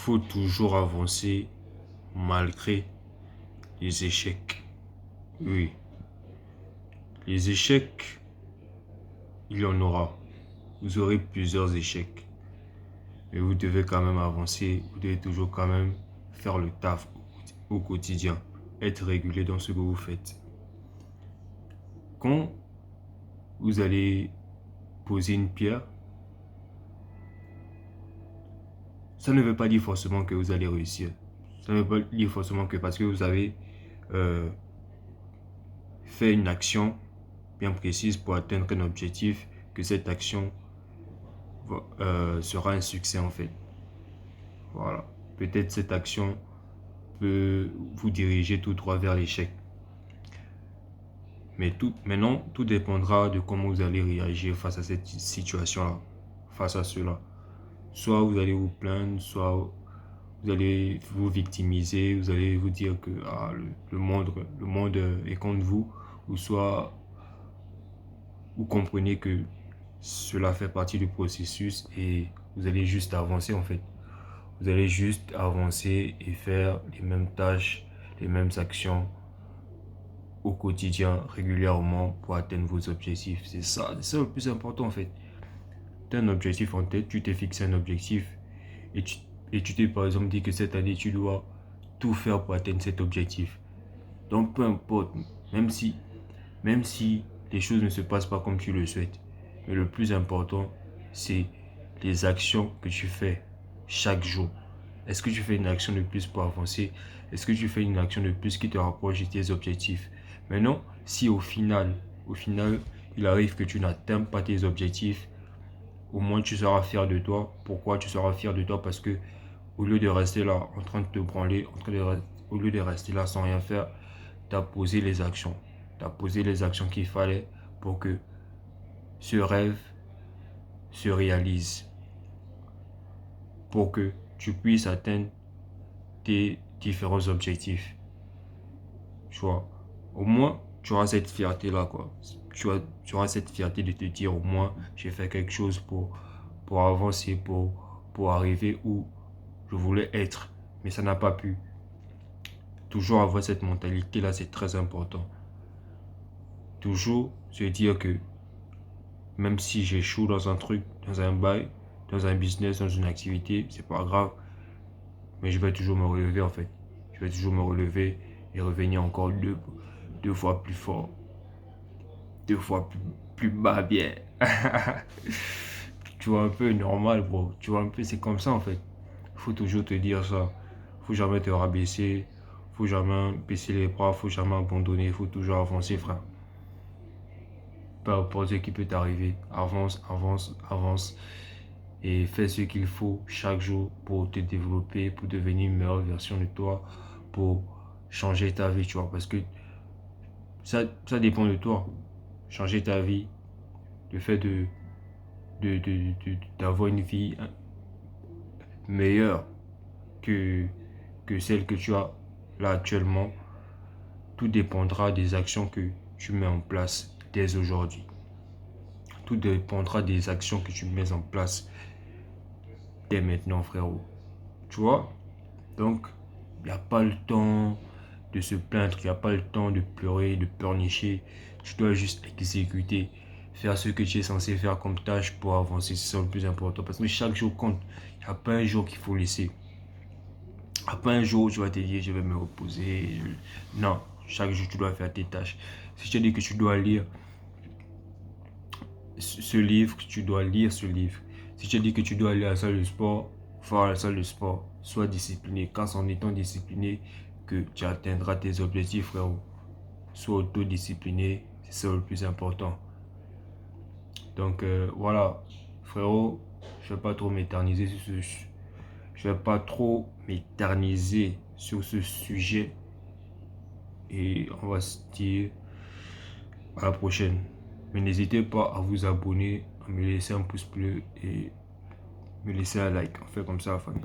faut toujours avancer malgré les échecs. Oui, les échecs, il y en aura. Vous aurez plusieurs échecs. Mais vous devez quand même avancer. Vous devez toujours quand même faire le taf au quotidien. Être régulier dans ce que vous faites. Quand vous allez poser une pierre, ça ne veut pas dire forcément que vous allez réussir. Ça ne veut pas dire forcément que parce que vous avez fait une action bien précise pour atteindre un objectif, que cette action sera un succès en fait. Voilà. Peut-être cette action peut vous diriger tout droit vers l'échec. Mais maintenant, tout dépendra de comment vous allez réagir face à cette situation-là, face à cela. Soit vous allez vous plaindre, soit vous allez vous victimiser, vous allez vous dire que le monde est contre vous, ou soit vous comprenez que cela fait partie du processus et vous allez juste avancer en fait. Vous allez juste avancer et faire les mêmes tâches, les mêmes actions au quotidien, régulièrement pour atteindre vos objectifs. C'est ça le plus important en fait. Tu as un objectif en tête, tu t'es fixé un objectif et tu t'es par exemple dit que cette année tu dois tout faire pour atteindre cet objectif. Donc peu importe, même si les choses ne se passent pas comme tu le souhaites, mais le plus important, c'est les actions que tu fais chaque jour. Est-ce que tu fais une action de plus pour avancer? Est-ce que tu fais une action de plus qui te rapproche de tes objectifs? Maintenant, si au final, il arrive que tu n'atteins pas tes objectifs, au moins tu seras fier de toi. Pourquoi tu seras fier de toi? Parce que au lieu de rester là en train de te branler, au lieu de rester là sans rien faire, tu as posé les actions. Tu as posé les actions qu'il fallait pour que ce rêve se réalise. Pour que tu puisses atteindre tes différents objectifs. Tu vois, au moins, tu auras cette fierté-là, quoi. Tu auras cette fierté de te dire, au moins, j'ai fait quelque chose pour avancer, pour arriver où je voulais être. Mais ça n'a pas pu. Toujours avoir cette mentalité-là, c'est très important. Toujours se dire que même si j'échoue dans un truc, dans un bail, dans un business, dans une activité, c'est pas grave. Mais je vais toujours me relever en fait. Je vais toujours me relever et revenir encore deux fois plus fort. Deux fois plus bas bien. Tu vois un peu normal bro. Tu vois un peu c'est comme ça en fait. Faut toujours te dire ça. Faut jamais te rabaisser. Faut jamais baisser les bras. Faut jamais abandonner. Faut toujours avancer frère. Peu importe ce qui peut t'arriver. Avance, avance, avance. Et fais ce qu'il faut chaque jour pour te développer, pour devenir une meilleure version de toi, pour changer ta vie, tu vois. Parce que ça dépend de toi. Changer ta vie, le fait d'avoir une vie meilleure que celle que tu as là actuellement, tout dépendra des actions que tu mets en place dès aujourd'hui. Tout dépendra des actions que tu mets en place dès maintenant, frérot. Tu vois? Donc, il n'y a pas le temps de se plaindre, il n'y a pas le temps de pleurer, de pleurnicher. Tu dois juste exécuter, faire ce que tu es censé faire comme tâche pour avancer. C'est ça le plus important. Parce que chaque jour compte. Il n'y a pas un jour qu'il faut laisser. Il n'y a pas un jour où tu vas te dire je vais me reposer. Non, chaque jour tu dois faire tes tâches. Si je te dis que tu dois lire ce livre, tu dois lire ce livre. Si je te dis que tu dois aller à la salle de sport, va à la salle de sport. Sois discipliné. Quand c'est en étant discipliné que tu atteindras tes objectifs, frérot. Sois autodiscipliné, c'est ça le plus important. Donc voilà, frérot, je vais pas trop m'éterniser sur je vais pas trop m'éterniser sur ce sujet et on va se dire à la prochaine. Mais n'hésitez pas à vous abonner, à me laisser un pouce bleu et me laisser un like. On fait comme ça, famille.